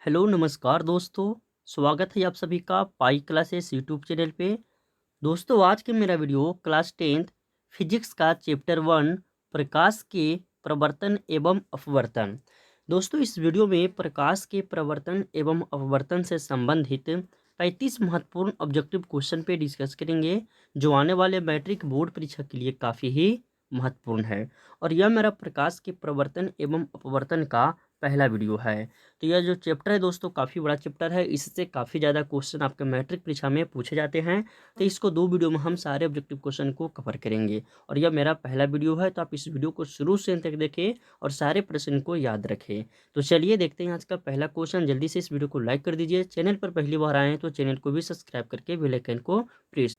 Hello नमस्कार दोस्तों। स्वागत है आप सभी का पाई क्लासेस यूट्यूब चैनल पे। दोस्तों आज के मेरा वीडियो क्लास 10th फिजिक्स का चैप्टर 1 प्रकाश के प्रवर्तन एवं अपवर्तन। दोस्तों इस वीडियो में प्रकाश के प्रवर्तन एवं अपवर्तन से संबंधित 35 महत्वपूर्ण ऑब्जेक्टिव क्वेश्चन पे डिस्कस करेंगे जो आने वाले मैट्रिक बोर्ड परीक्षा के लिए काफ़ी ही महत्वपूर्ण है। और यह मेरा प्रकाश के प्रवर्तन एवं अपवर्तन का पहला वीडियो है। तो यह जो चैप्टर है दोस्तों काफ़ी बड़ा चैप्टर है, इससे काफ़ी ज़्यादा क्वेश्चन आपके मैट्रिक परीक्षा में पूछे जाते हैं। तो इसको 2 वीडियो में हम सारे ऑब्जेक्टिव क्वेश्चन को कवर करेंगे और यह मेरा पहला वीडियो है, तो आप इस वीडियो को शुरू से अंत तक देखें और सारे प्रश्न को याद रखें। तो चलिए देखते हैं आज का पहला क्वेश्चन। जल्दी से इस वीडियो को लाइक कर दीजिए, चैनल पर पहली बार आए हैं तो चैनल को भी सब्सक्राइब करके बेल आइकन को प्रेस।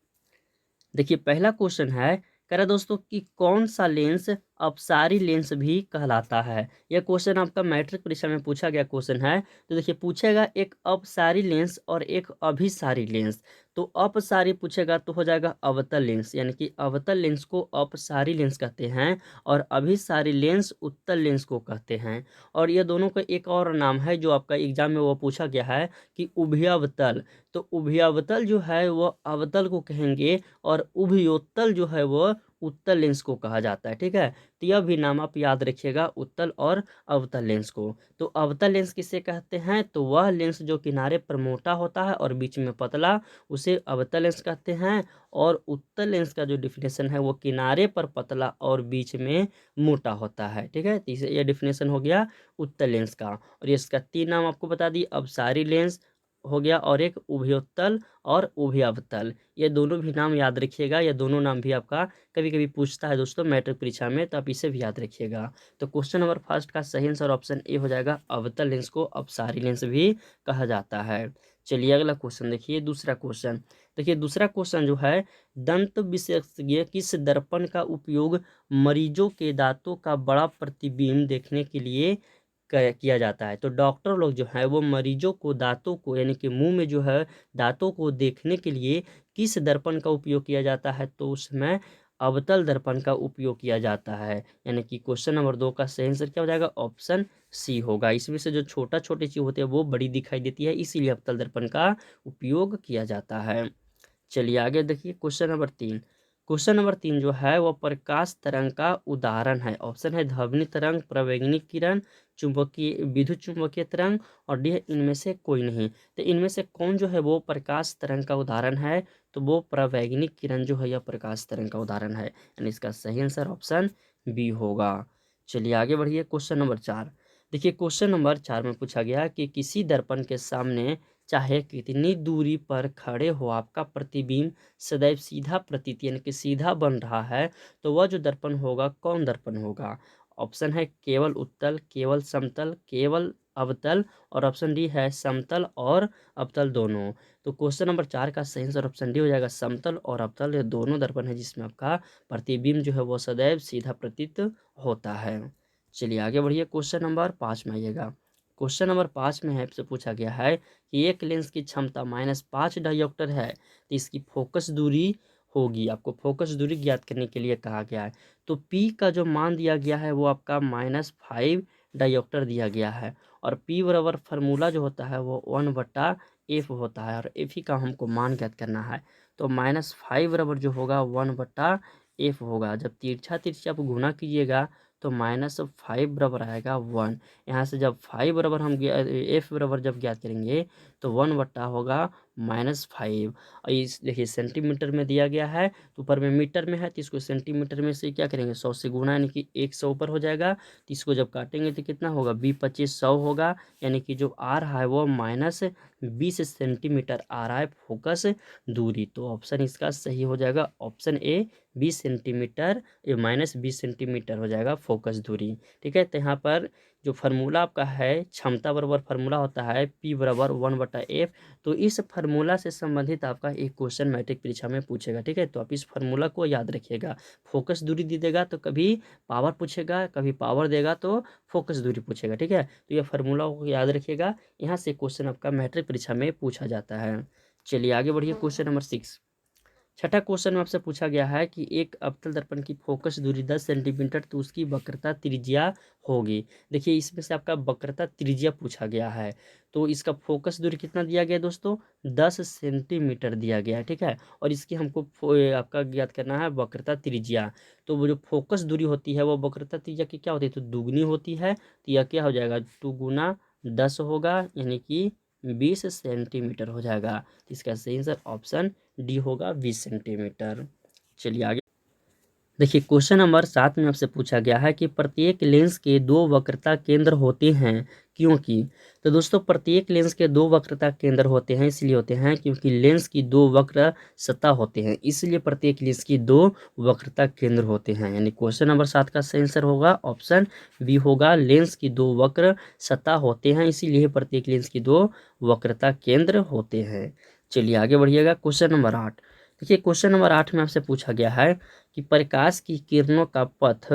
देखिए पहला क्वेश्चन है, कह रहा है दोस्तों कि कौन सा लेंस अपसारी लेंस भी कहलाता है। यह क्वेश्चन आपका मैट्रिक परीक्षा में पूछा गया क्वेश्चन है। तो देखिए पूछेगा एक अपसारी लेंस और एक अभिसारी लेंस। तो अपसारी पूछेगा तो हो जाएगा अवतल लेंस, यानी कि अवतल लेंस को अपसारी लेंस कहते हैं और अभिसारी लेंस उत्तल लेंस को कहते हैं। और ये दोनों का एक और नाम है जो आपका एग्जाम में वो पूछा गया है कि उभयावतल। तो उभयावतल जो है वो अवतल को कहेंगे और उभयोत्तल जो है वो उत्तल लेंस को कहा जाता है। ठीक है, तो यह भी नाम आप याद रखिएगा, उत्तल और अवतल लेंस को। तो अवतल लेंस किसे कहते हैं, तो वह लेंस जो किनारे पर मोटा होता है और बीच में पतला, उसे अवतल लेंस कहते हैं। और उत्तल लेंस का जो डिफिनेशन है वो किनारे पर पतला और बीच में मोटा होता है। ठीक है, तो इसे यह डिफिनेशन हो गया उत्तल लेंस का। और इसका 3 नाम आपको बता दी, अपसारी लेंस हो गया और एक उभयोत्तल और उभयावतल। ये दोनों भी नाम याद रखिएगा, ये दोनों नाम भी आपका कभी कभी पूछता है दोस्तों मैट्रिक परीक्षा में, तो आप इसे भी याद रखिएगा। तो क्वेश्चन नंबर फर्स्ट का सही आंसर ऑप्शन ए हो जाएगा, अवतल लेंस को अपसारी लेंस भी कहा जाता है। चलिए अगला क्वेश्चन देखिए, दूसरा क्वेश्चन। देखिए दूसरा क्वेश्चन जो है, दंत विशेषज्ञ किस दर्पण का उपयोग मरीजों के दांतों का बड़ा प्रतिबिंब देखने के लिए किया जाता है। तो डॉक्टर लोग जो है वो मरीजों को दांतों को, यानी कि मुंह में जो है दांतों को देखने के लिए किस दर्पण का उपयोग किया जाता है, तो उसमें अवतल दर्पण का उपयोग किया जाता है। यानी कि क्वेश्चन नंबर 2 का सही आंसर क्या हो जाएगा, ऑप्शन सी होगा। इसमें से जो छोटा छोटी चीज होती है वो बड़ी दिखाई देती है, इसीलिए अवतल दर्पण का उपयोग किया जाता है। चलिए आगे देखिए क्वेश्चन नंबर 3। क्वेश्चन नंबर 3 जो है वो प्रकाश तरंग का उदाहरण है। ऑप्शन है ध्वनि तरंग, प्रवेगिनी किरण, चुंबकीय विद्युत चुंबकीय तरंग और डी है इनमें से कोई नहीं। तो इनमें से कौन जो है वो प्रकाश तरंग का उदाहरण है, तो वो प्रवेगिनी किरण जो है यह प्रकाश तरंग का उदाहरण है, यानी इसका सही आंसर ऑप्शन बी होगा। चलिए आगे बढ़िए क्वेश्चन नंबर 4। देखिए क्वेश्चन नंबर 4 में पूछा गया कि किसी दर्पण के सामने चाहे कितनी दूरी पर खड़े हो आपका प्रतिबिंब सदैव सीधा प्रतीत यानी कि सीधा बन रहा है, तो वह जो दर्पण होगा कौन दर्पण होगा। ऑप्शन है केवल उत्तल, केवल समतल, केवल अवतल और ऑप्शन डी है समतल और अवतल दोनों। तो क्वेश्चन नंबर 4 का सही आंसर ऑप्शन डी हो जाएगा, समतल और अवतल ये दोनों दर्पण है जिसमें आपका प्रतिबिंब जो है वो सदैव सीधा प्रतीत होता है। चलिए आगे बढ़िए क्वेश्चन नंबर 5 में आइएगा। क्वेश्चन नंबर 5 में आपसे पूछा गया है कि एक लेंस की क्षमता -5 डायोप्टर है, तो इसकी फोकस दूरी होगी। आपको फोकस दूरी ज्ञात करने के लिए कहा गया है। तो P का जो मान दिया गया है वो आपका -5 डायोप्टर दिया गया है और P बराबर फार्मूला जो होता है वो 1/f होता है और एफ ही का हमको मान ज्ञात करना है। तो -5 बराबर जो होगा 1/f होगा। जब तिरछा तिरछा आप गुना कीजिएगा तो -5 बराबर आएगा 1। यहाँ से जब 5 बराबर हम एफ बराबर जब ज्ञात करेंगे तो 1 बट्टा होगा -5। और इस देखिए सेंटीमीटर में दिया गया है, तो ऊपर में मीटर में है तो इसको सेंटीमीटर में से क्या करेंगे 100 से गुना, यानी कि 100 ऊपर हो जाएगा। तो इसको जब काटेंगे तो कितना होगा 20-25-100 होगा, यानी कि जो आ रहा है वो -20 सेंटीमीटर आ रहा है फोकस दूरी। तो ऑप्शन इसका सही हो जाएगा ऑप्शन ए, 20 सेंटीमीटर, ये -20 सेंटीमीटर हो जाएगा फोकस दूरी। ठीक है, तो यहाँ पर जो फार्मूला आपका है क्षमता बराबर फार्मूला होता है P बराबर 1/f। तो इस फार्मूला से संबंधित आपका एक क्वेश्चन मैट्रिक परीक्षा में पूछेगा। ठीक है, तो आप इस फार्मूला को याद रखिएगा। फोकस दूरी दे देगा तो कभी पावर पूछेगा, कभी पावर देगा तो फोकस दूरी पूछेगा। ठीक है, तो यह फार्मूला को याद रखिएगा, यहाँ से क्वेश्चन आपका मैट्रिक परीक्षा में पूछा जाता है। चलिए आगे बढ़िए क्वेश्चन नंबर 6। छठा क्वेश्चन में आपसे पूछा गया है कि एक अवतल दर्पण की फोकस दूरी 10 सेंटीमीटर तो उसकी वक्रता त्रिज्या होगी। देखिए इसमें से आपका वक्रता त्रिज्या पूछा गया है, तो इसका फोकस दूरी कितना दिया गया दोस्तों, 10 सेंटीमीटर दिया गया है, ठीक है। और इसकी हमको आपका ज्ञात करना है वक्रता त्रिज्या। तो वो जो फोकस दूरी होती है वो वक्रता त्रिज्या की क्या होती है, तो दुगनी होती है। तो यह क्या हो जाएगा, 2 गुना 10 होगा, यानी कि 20 सेंटीमीटर हो जाएगा। तो इसका सही आंसर ऑप्शन डी होगा, 20 सेंटीमीटर। चलिए आगे देखिए, क्वेश्चन नंबर 7 में आपसे पूछा गया है कि प्रत्येक लेंस के दो वक्रता केंद्र होते हैं क्योंकि। तो दोस्तों प्रत्येक लेंस के दो वक्रता केंद्र होते हैं, इसलिए होते हैं क्योंकि लेंस की दो वक्र सतह होते हैं, इसलिए प्रत्येक लेंस की दो वक्रता केंद्र होते हैं। यानी क्वेश्चन नंबर 7 का सही आंसर होगा ऑप्शन बी होगा, लेंस की दो वक्र सतह होते हैं, इसीलिए प्रत्येक लेंस की दो वक्रता केंद्र होते हैं। चलिए आगे बढ़िएगा, क्वेश्चन नंबर 8। देखिए क्वेश्चन नंबर 8 में आपसे पूछा गया है कि प्रकाश की किरणों का पथ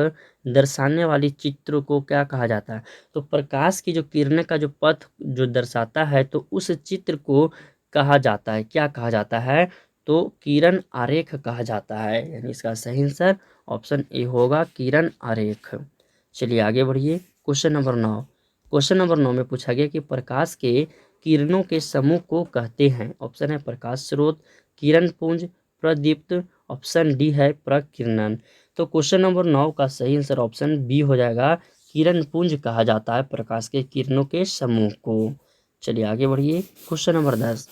दर्शाने वाली चित्र को क्या कहा जाता है। तो प्रकाश की जो किरणें का जो पथ जो दर्शाता है, तो उस चित्र को कहा जाता है, क्या कहा जाता है, तो किरण आरेख कहा जाता है। यानी इसका सही आंसर ऑप्शन ए होगा, किरण आरेख। चलिए आगे बढ़िए, क्वेश्चन नंबर 9। क्वेश्चन नंबर 9 में पूछा गया कि प्रकाश के किरणों के समूह को कहते हैं। ऑप्शन है प्रकाश स्रोत, किरण पुंज, प्रदीप्त, ऑप्शन डी है प्रकीर्णन। तो क्वेश्चन नंबर 9 का सही आंसर ऑप्शन बी हो जाएगा, किरण पुंज कहा जाता है प्रकाश के किरणों के समूह को। चलिए आगे बढ़िए, क्वेश्चन नंबर 10।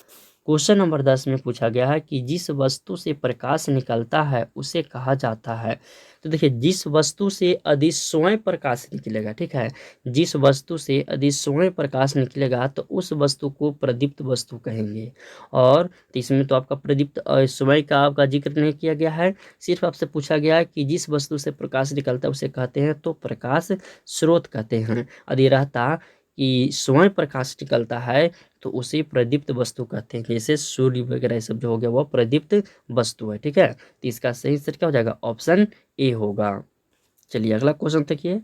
क्वेश्चन नंबर 10 में पूछा गया है कि जिस वस्तु से प्रकाश निकलता है उसे कहा जाता है। तो देखिए जिस वस्तु से अधिस्वयं प्रकाश निकलेगा, ठीक है, जिस वस्तु से अधिस्वयं प्रकाश निकलेगा तो उस वस्तु को प्रदीप्त वस्तु कहेंगे। और तो इसमें तो आपका प्रदीप्त स्वयं का आपका जिक्र नहीं किया गया है, सिर्फ आपसे पूछा गया है कि जिस वस्तु से प्रकाश निकलता है उसे कहते हैं तो प्रकाश स्रोत कहते हैं। यदि रहता कि स्वयं प्रकाश निकलता है तो उसे प्रदीप्त वस्तु कहते हैं, जैसे सूर्य वगैरह सब जो हो गया वो प्रदीप्त वस्तु है, ठीक है। तो इसका सही आंसर क्या हो जाएगा, ऑप्शन ए होगा। चलिए अगला क्वेश्चन देखिए,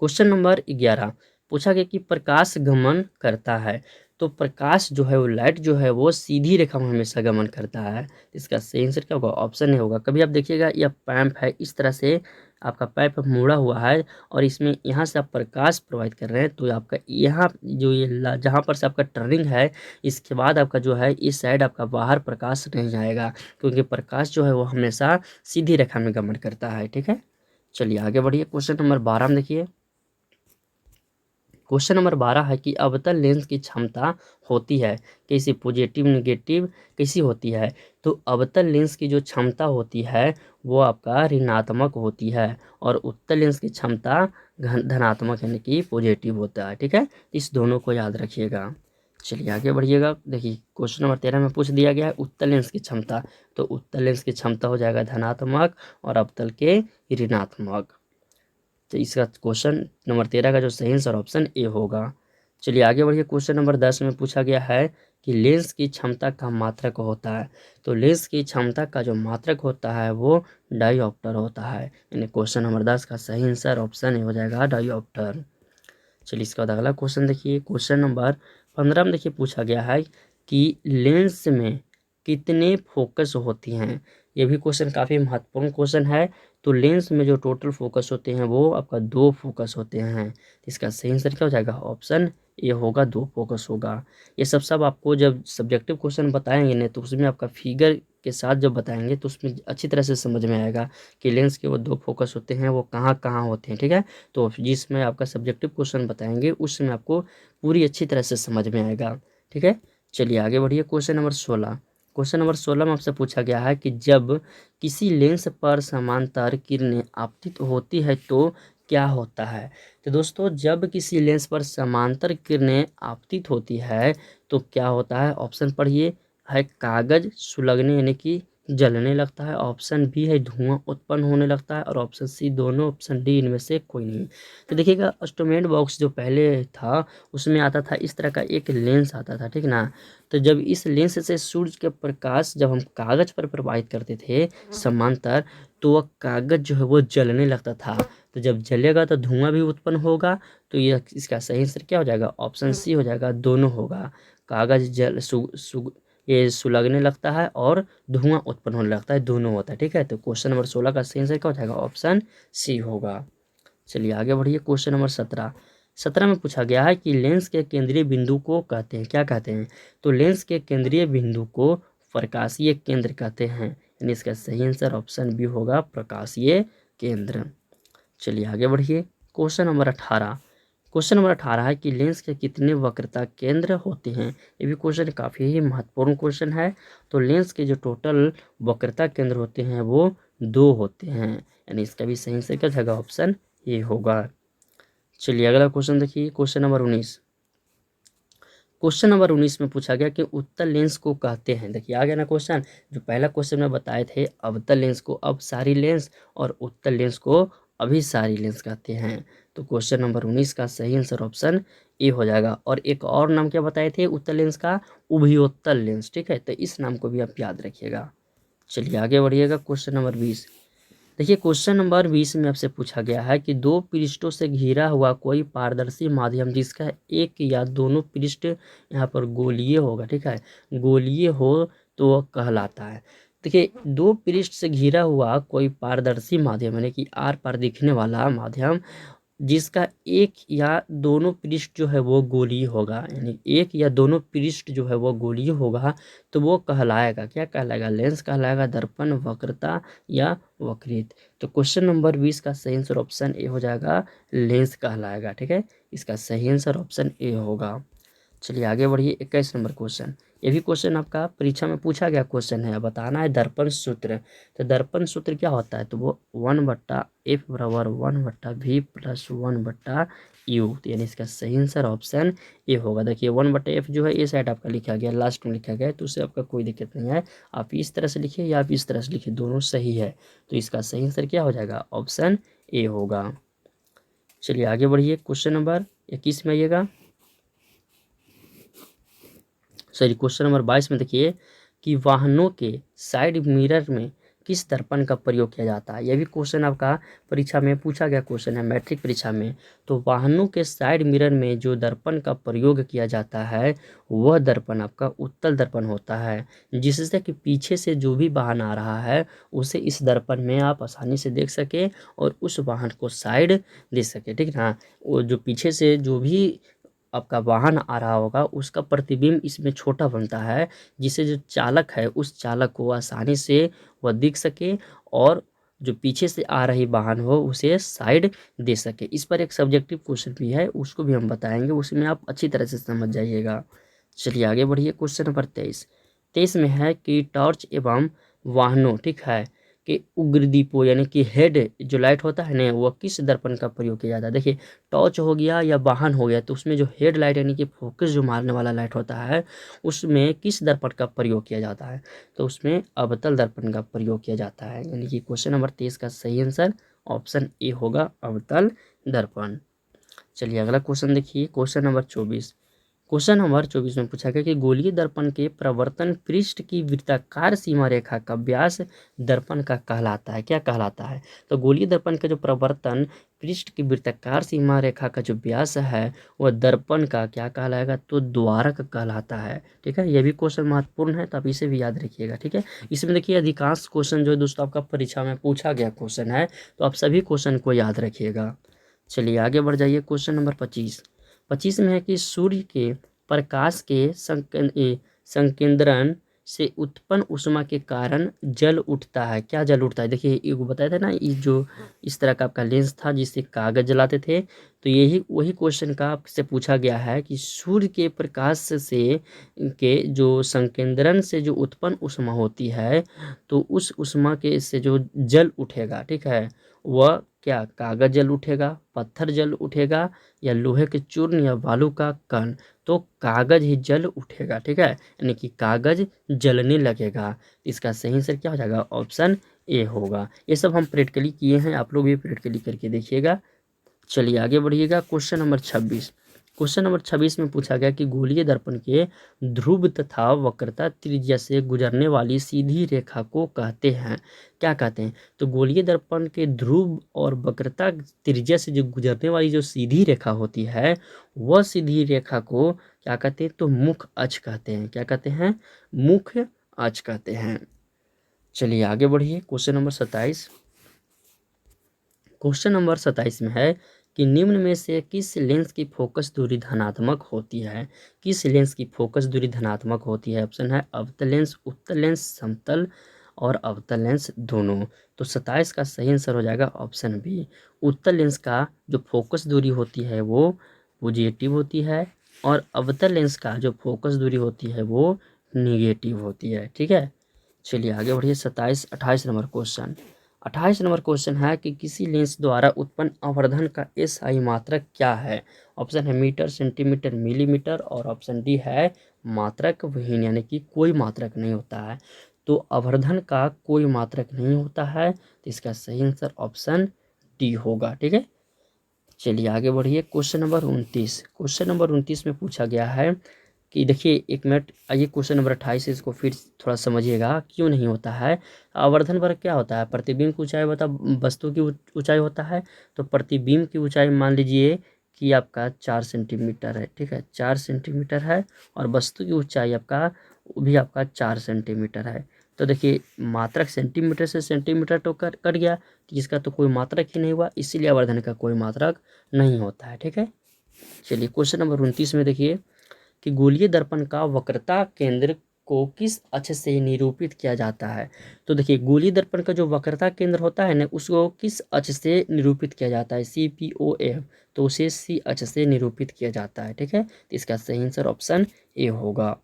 क्वेश्चन नंबर 11 पूछा गया कि प्रकाश गमन करता है। तो प्रकाश जो है वो लाइट जो है वो सीधी रेखा में हमेशा गमन करता है। इसका सही आंसर क्या होगा, ऑप्शन ए होगा। कभी आप देखिएगा यह पैंप है, इस तरह से आपका पैंप मुड़ा हुआ है और इसमें यहाँ से आप प्रकाश प्रोवाइड कर रहे हैं, तो आपका यहाँ जो ये जहाँ पर से आपका टर्निंग है, इसके बाद आपका जो है इस साइड आपका बाहर प्रकाश नहीं आएगा, क्योंकि प्रकाश जो है वो हमेशा सीधी रेखा में गमन करता है, ठीक है। चलिए आगे बढ़िए, क्वेश्चन नंबर 12 में देखिए, क्वेश्चन नंबर 12 है कि अवतल लेंस की क्षमता होती है कैसी, पॉजिटिव नेगेटिव कैसी होती है। तो अवतल लेंस की जो क्षमता होती है वो आपका ऋणात्मक होती है और उत्तल लेंस की क्षमता धनात्मक यानी कि पॉजिटिव होता है, ठीक है। इस दोनों को याद रखिएगा। चलिए आगे बढ़िएगा, देखिए क्वेश्चन नंबर 13 में पूछ दिया गया है उत्तल लेंस की क्षमता। तो उत्तल लेंस की क्षमता हो जाएगा धनात्मक और अवतल के ऋणात्मक। तो इसका क्वेश्चन नंबर 13 का जो सही आंसर ऑप्शन ए होगा। चलिए आगे बढ़िए, क्वेश्चन नंबर 10 में पूछा गया है कि लेंस की क्षमता का मात्रक होता है। तो लेंस की क्षमता का जो मात्रक होता है वो डायोप्टर होता है, यानी क्वेश्चन नंबर 10 का सही आंसर ऑप्शन ए हो जाएगा, डायोप्टर। चलिए इसके बाद अगला क्वेश्चन देखिए, क्वेश्चन नंबर 15 में देखिए पूछा गया है कि लेंस में कितने फोकस होती हैं। ये भी क्वेश्चन काफ़ी महत्वपूर्ण क्वेश्चन है। तो लेंस में जो टोटल फोकस होते हैं वो आपका 2 फोकस होते हैं। इसका सही आंसर क्या हो जाएगा, ऑप्शन ए होगा, 2 फोकस होगा। ये सब आपको जब सब्जेक्टिव क्वेश्चन बताएंगे ना तो उसमें आपका फिगर के साथ जब बताएंगे तो उसमें अच्छी तरह से समझ में आएगा कि लेंस के वो 2 फोकस होते हैं, वो कहाँ कहाँ होते हैं, ठीक है। तो जिसमें आपका सब्जेक्टिव क्वेश्चन बताएंगे उसमें आपको पूरी अच्छी तरह से समझ में आएगा, ठीक है। चलिए आगे बढ़िए, क्वेश्चन नंबर 16। क्वेश्चन नंबर 16 में आपसे पूछा गया है कि जब किसी लेंस पर समांतर किरणें आपतित होती है तो क्या होता है। तो दोस्तों जब किसी लेंस पर समांतर किरणें आपतित होती है तो क्या होता है, ऑप्शन पढ़िए, है कागज सुलगने यानी कि जलने लगता है, ऑप्शन बी है धुआं उत्पन्न होने लगता है और ऑप्शन सी दोनों, ऑप्शन डी इनमें से कोई नहीं। तो देखिएगा इंस्ट्रूमेंट बॉक्स जो पहले था उसमें आता था इस तरह का एक लेंस आता था, ठीक ना। तो जब इस लेंस से सूर्य के प्रकाश जब हम कागज पर प्रवाहित करते थे समांतर, तो वह कागज जो है वो जलने लगता था। तो जब जलेगा तो धुआं भी उत्पन्न होगा। तो इसका सही आंसर क्या हो जाएगा, ऑप्शन सी हो जाएगा, दोनों होगा। कागज ये सुलगने लगता है और धुआं उत्पन्न होने लगता है, दोनों होता है। ठीक है, तो क्वेश्चन नंबर 16 का सही आंसर क्या हो जाएगा? ऑप्शन सी होगा। चलिए आगे बढ़िए। क्वेश्चन नंबर 17 में पूछा गया है कि लेंस के केंद्रीय बिंदु को कहते हैं, क्या कहते हैं? तो लेंस के केंद्रीय बिंदु को प्रकाशीय केंद्र कहते हैं, यानी इसका सही आंसर ऑप्शन बी होगा, प्रकाशीय केंद्र। चलिए आगे बढ़िए। क्वेश्चन नंबर 18 है कि लेंस के कितने वक्रता केंद्र होते हैं? ये भी क्वेश्चन काफ़ी ही महत्वपूर्ण क्वेश्चन है। तो लेंस के जो टोटल वक्रता केंद्र होते हैं वो 2 होते हैं, यानी इसका भी सही से क्या जाएगा? ऑप्शन ए होगा। चलिए अगला क्वेश्चन देखिए। क्वेश्चन नंबर 19 में पूछा गया कि उत्तल लेंस को कहते हैं, देखिए आ गया ना क्वेश्चन। जो पहला क्वेश्चन में बताए थे अवतल लेंस को अपसारी लेंस और उत्तल लेंस को अभिसारी लेंस कहते हैं। तो क्वेश्चन नंबर 19 का सही आंसर ऑप्शन ए हो जाएगा। और एक और नाम क्या बताए थे उत्तल लेंस का? उभयोत्तल लेंस। ठीक है, तो इस नाम को भी आप याद रखिएगा। चलिए आगे बढ़िएगा। क्वेश्चन नंबर 20 देखिए। क्वेश्चन नंबर 20 में आपसे पूछा गया है कि 2 पृष्ठों से घिरा हुआ कोई पारदर्शी माध्यम जिसका एक या दोनों पृष्ठ यहाँ पर गोलीय होगा, ठीक है, गोलीय हो तो वह कहलाता है। देखिए 2 पृष्ठ से घिरा हुआ कोई पारदर्शी माध्यम यानी कि आर पार दिखने वाला माध्यम जिसका एक या दोनों पृष्ठ जो है वो गोलीय होगा, यानी एक या दोनों पृष्ठ जो है वो गोलीय होगा, तो वो कहलाएगा, क्या कहलाएगा? लेंस कहलाएगा, दर्पण, वक्रता या वक्रित। तो क्वेश्चन नंबर 20 का सही आंसर ऑप्शन ए हो जाएगा, लेंस कहलाएगा। ठीक है, इसका सही आंसर ऑप्शन ए होगा। चलिए आगे बढ़िए। 21 नंबर क्वेश्चन, ये भी क्वेश्चन आपका परीक्षा में पूछा गया क्वेश्चन है, बताना है दर्पण सूत्र। तो दर्पण सूत्र क्या होता है? तो वो 1/f बराबर 1/v प्लस 1/u, तो यानी इसका सही आंसर ऑप्शन ए होगा। देखिए 1/f जो है ये साइड आपका लिखा गया, लास्ट में लिखा गया है, तो उससे आपका कोई दिक्कत नहीं है। आप इस तरह से लिखिए या आप इस तरह से लिखिए, दोनों सही है। तो इसका सही आंसर क्या हो जाएगा? ऑप्शन ए होगा। चलिए आगे बढ़िए। क्वेश्चन नंबर 21 में आइएगा। क्वेश्चन नंबर 22 में देखिए कि वाहनों के साइड मिरर में किस दर्पण का प्रयोग किया जाता है? यह भी क्वेश्चन आपका परीक्षा में पूछा गया क्वेश्चन है, मैट्रिक परीक्षा में। तो वाहनों के साइड मिरर में जो दर्पण का प्रयोग किया जाता है वह दर्पण आपका उत्तल दर्पण होता है, जिससे कि पीछे से जो भी वाहन आ रहा है उसे इस दर्पण में आप आसानी से देख सके और उस वाहन को साइड दे सके। ठीक है ना, वो जो पीछे से जो भी आपका वाहन आ रहा होगा उसका प्रतिबिंब इसमें छोटा बनता है, जिससे जो चालक है उस चालक को आसानी से वह दिख सके और जो पीछे से आ रही वाहन हो उसे साइड दे सके। इस पर एक सब्जेक्टिव क्वेश्चन भी है, उसको भी हम बताएंगे, उसमें आप अच्छी तरह से समझ जाइएगा। चलिए आगे बढ़िए। क्वेश्चन नंबर 23 में है कि टॉर्च एवं वाहनों, ठीक है, कि उग्रदीपों यानी कि हेड जो लाइट होता है ना, वह किस दर्पण का प्रयोग किया जाता है? देखिए टॉर्च हो गया या वाहन हो गया, तो उसमें जो हेड लाइट यानी कि फोकस जो मारने वाला लाइट होता है उसमें किस दर्पण का प्रयोग किया जाता है? तो उसमें अवतल दर्पण का प्रयोग किया जाता है, यानी कि क्वेश्चन नंबर 23 का सही आंसर ऑप्शन ए होगा, अवतल दर्पण। चलिए अगला क्वेश्चन देखिए। क्वेश्चन नंबर 24 में पूछा गया कि गोलीय दर्पण के प्रवर्तन पृष्ठ की वृत्ताकार सीमा रेखा का व्यास दर्पण का कहलाता है, क्या कहलाता है? तो गोलीय दर्पण का जो प्रवर्तन पृष्ठ की वृत्ताकार सीमा रेखा का जो व्यास है वह दर्पण का क्या कहलाएगा? तो द्वारक कहलाता है। ठीक है, यह भी क्वेश्चन महत्वपूर्ण है, तो आप इसे भी याद रखिएगा। ठीक है, इसमें देखिए अधिकांश क्वेश्चन जो है दोस्तों आपका परीक्षा में पूछा गया क्वेश्चन है, तो आप सभी क्वेश्चन को याद रखिएगा। चलिए आगे बढ़ जाइए। क्वेश्चन नंबर 25 में है कि सूर्य के प्रकाश के संकेंद्रण से उत्पन्न ऊष्मा के कारण जल उठता है, क्या जल उठता है? देखिए ये बताया था ना, ये जो इस तरह का आपका लेंस था जिससे कागज जलाते थे, तो यही वही क्वेश्चन का आपसे पूछा गया है कि सूर्य के प्रकाश से के जो संकेंद्रण से जो उत्पन्न ऊष्मा होती है, तो उस ऊष्मा के से जो जल उठेगा, ठीक है, वह क्या कागज जल उठेगा, पत्थर जल उठेगा या लोहे के चूर्ण या बालू का कण? तो कागज ही जल उठेगा। ठीक है, यानी कि कागज जलने लगेगा। इसका सही आंसर क्या हो जाएगा? ऑप्शन ए होगा। ये सब हम प्रैक्टिकली किए हैं, आप लोग भी प्रैक्टिकली करके देखिएगा। चलिए आगे बढ़िएगा। क्वेश्चन क्वेश्चन नंबर 26 में पूछा गया कि गोलीय दर्पण के ध्रुव तथा वक्रता त्रिज्या से गुजरने वाली सीधी रेखा को कहते हैं, क्या कहते हैं? तो गोलीय दर्पण के ध्रुव और वक्रता त्रिज्या से जो गुजरने वाली जो सीधी रेखा होती है, वह सीधी रेखा को क्या कहते हैं? तो मुख्य अक्ष कहते हैं। क्या कहते हैं? मुख्य अक्ष कहते हैं। चलिए आगे बढ़िए। Question number 27। क्वेश्चन नंबर 27 में है कि निम्न में से किस लेंस की फोकस दूरी धनात्मक होती है? किस लेंस की फोकस दूरी धनात्मक होती है? ऑप्शन है अवतल लेंस, उत्तल लेंस, समतल और अवतल लेंस दोनों। तो 27 का सही आंसर हो जाएगा ऑप्शन बी। उत्तल लेंस का जो फोकस दूरी होती है वो पॉजिटिव होती है और अवतल लेंस का जो फोकस दूरी होती है वो निगेटिव होती है। ठीक है, चलिए आगे बढ़िए। 28 नंबर क्वेश्चन। 28 नंबर क्वेश्चन है कि किसी लेंस द्वारा उत्पन्न आवर्धन का एसआई मात्रक क्या है? ऑप्शन है मीटर, सेंटीमीटर, मिलीमीटर और ऑप्शन डी है मात्रक विहीन, यानी कि कोई मात्रक नहीं होता है। तो आवर्धन का कोई मात्रक नहीं होता है, तो इसका सही आंसर ऑप्शन डी होगा। ठीक है, चलिए आगे बढ़िए। Question number 29। क्वेश्चन नंबर 29 में पूछा गया है कि देखिए, एक मिनट, आइए क्वेश्चन नंबर 28 इसको फिर थोड़ा समझिएगा क्यों नहीं होता है। आवर्धन वर्ग क्या होता है? प्रतिबिंब की ऊंचाई बता वस्तु की ऊंचाई होता है। तो प्रतिबिंब की ऊंचाई मान लीजिए कि आपका 4 सेंटीमीटर है। ठीक है, 4 सेंटीमीटर है और वस्तु की ऊंचाई आपका वो भी आपका 4 सेंटीमीटर है। तो देखिए, मात्रक सेंटीमीटर से सेंटीमीटर तो कट गया, तो इसका तो कोई मात्रक ही नहीं हुआ, इसीलिए आवर्धन का कोई मात्रक नहीं होता है। ठीक है, चलिए क्वेश्चन नंबर 29 में देखिए कि गोलीय दर्पण का वक्रता केंद्र को किस अक्ष से निरूपित किया जाता है? तो देखिए, गोलीय दर्पण का जो वक्रता केंद्र होता है ना, उसको किस अक्ष से निरूपित किया जाता है? CPOF, तो उसे C अक्ष से निरूपित किया जाता है। ठीक है, तो इसका सही आंसर ऑप्शन ए होगा।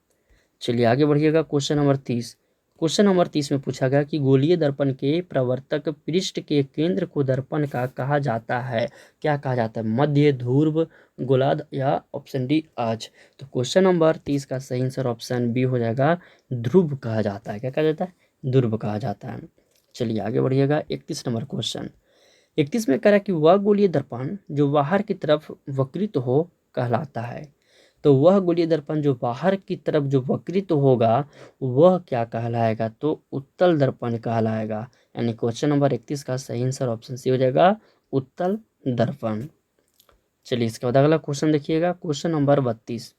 चलिए आगे बढ़िएगा। Question number 30। क्वेश्चन नंबर 30 में पूछा गया कि गोलीय दर्पण के प्रवर्तक पृष्ठ के केंद्र को दर्पण का कहा जाता है, क्या कहा जाता है? मध्य, ध्रुव, गोलार्ध या ऑप्शन डी अक्ष। तो क्वेश्चन नंबर 30 का सही आंसर ऑप्शन बी हो जाएगा, ध्रुव कहा जाता है। क्या कहा जाता है? ध्रुव कहा जाता है। चलिए आगे बढ़िएगा। 31 नंबर क्वेश्चन। 31 में कह रहा है कि वह गोलीय दर्पण जो बाहर की तरफ वक्रित हो कहलाता है। तो वह गोलीय दर्पण जो बाहर की तरफ जो वक्रित होगा वह क्या कहलाएगा? तो उत्तल दर्पण कहलाएगा। यानी क्वेश्चन नंबर 31 का सही आंसर ऑप्शन सी हो जाएगा, उत्तल दर्पण। चलिए इसके बाद अगला क्वेश्चन देखिएगा। Question number 32।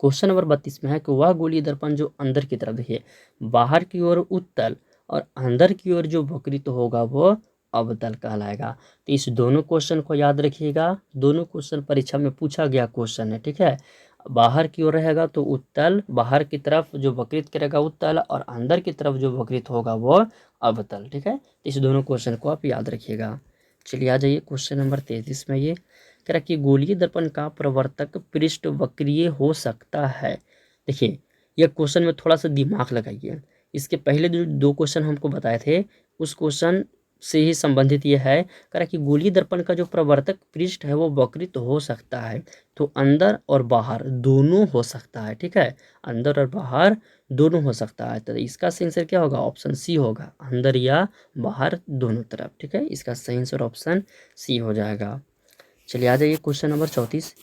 क्वेश्चन नंबर 32 में है कि वह गोलीय दर्पण जो अंदर की तरफ, देखिए, बाहर की ओर उत्तल और अंदर की ओर जो वक्रित होगा वो अवतल कहलाएगा। तो इस दोनों क्वेश्चन को याद रखिएगा, दोनों क्वेश्चन परीक्षा में पूछा गया क्वेश्चन है। ठीक है, बाहर की ओर रहेगा तो उत्तल, बाहर की तरफ जो वक्रित करेगा उत्तल और अंदर की तरफ जो वक्रित होगा वो अवतल। ठीक है, तो इस दोनों क्वेश्चन को आप याद रखिएगा। चलिए आ जाइए क्वेश्चन नंबर 33 में। ये कह रहा कि गोलीय दर्पण का प्रवर्तक पृष्ठ वक्रीय हो सकता है। देखिए, यह क्वेश्चन में थोड़ा सा दिमाग लगाइए। इसके पहले जो दो क्वेश्चन हमको बताए थे उस क्वेश्चन से ही संबंधित यह है। कह रहा कि गोलीय दर्पण का जो प्रवर्तक पृष्ठ है वो वक्रित हो सकता है, तो अंदर और बाहर दोनों हो सकता है। ठीक है, अंदर और बाहर दोनों हो सकता है। तो इसका सही आंसर क्या होगा? ऑप्शन सी होगा, अंदर या बाहर दोनों तरफ। ठीक है, इसका सही आंसर ऑप्शन सी हो जाएगा। चलिए आ जाइए क्वेश्चन नंबर 34।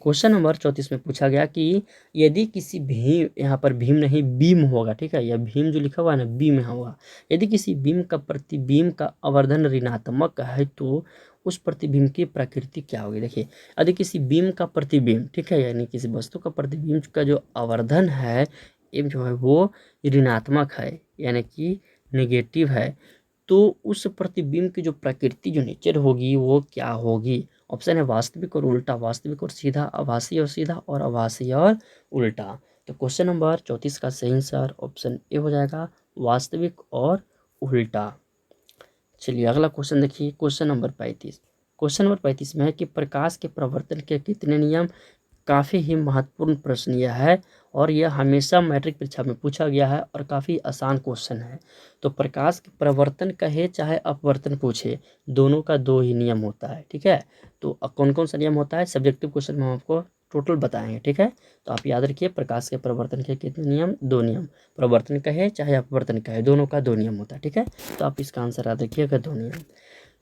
क्वेश्चन नंबर 34 में पूछा गया कि यदि किसी भीम, यहाँ पर भीम नहीं बीम होगा, ठीक है, यह भीम जो लिखा हुआ है ना बीम होगा, यदि किसी बीम का प्रतिबिंब का आवर्धन ऋणात्मक है तो उस प्रतिबिंब की प्रकृति क्या होगी? देखिए, यदि किसी बीम का प्रतिबिंब, ठीक है, यानी किसी वस्तु का प्रतिबिंब का जो आवर्धन है ये जो है वो ऋणात्मक है, यानी कि नेगेटिव है, तो उस प्रतिबिंब की जो प्रकृति जो नेचर होगी वो क्या होगी? ऑप्शन है वास्तविक और उल्टा, वास्तविक और सीधा, आभासी और सीधा और आभासी और उल्टा। तो क्वेश्चन नंबर 34 का सही आंसर ऑप्शन ए हो जाएगा, वास्तविक और उल्टा। चलिए अगला क्वेश्चन देखिए। Question number 35। क्वेश्चन नंबर 35 में है कि प्रकाश के प्रवर्तन के कितने नियम? काफ़ी ही महत्वपूर्ण प्रश्न यह है और यह हमेशा मैट्रिक परीक्षा में पूछा गया है और काफ़ी आसान क्वेश्चन है। तो प्रकाश के प्रवर्तन कहे चाहे अपवर्तन पूछे, दोनों का दो ही नियम होता है। ठीक है, तो कौन कौन सा नियम होता है? सब्जेक्टिव क्वेश्चन में हम आपको टोटल बताएंगे। ठीक है, तो आप याद रखिए, प्रकाश के प्रवर्तन के कितने नियम? दो नियम। प्रवर्तन कहे चाहे अपवर्तन कहे, दोनों का दो नियम होता है। ठीक है, तो आप इसका आंसर याद रखिएगा, दो नियम।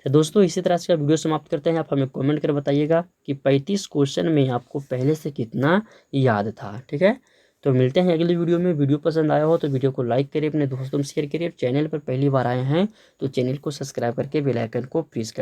तो दोस्तों इसी तरह से वीडियो समाप्त करते हैं। आप हमें कमेंट कर बताइएगा कि 35 क्वेश्चन में आपको पहले से कितना याद था। ठीक है, तो मिलते हैं अगली वीडियो में। वीडियो पसंद आया हो तो वीडियो को लाइक करिए, अपने दोस्तों में शेयर करिए। चैनल पर पहली बार आए हैं तो चैनल को सब्सक्राइब करके बेल आइकन को प्रेस कर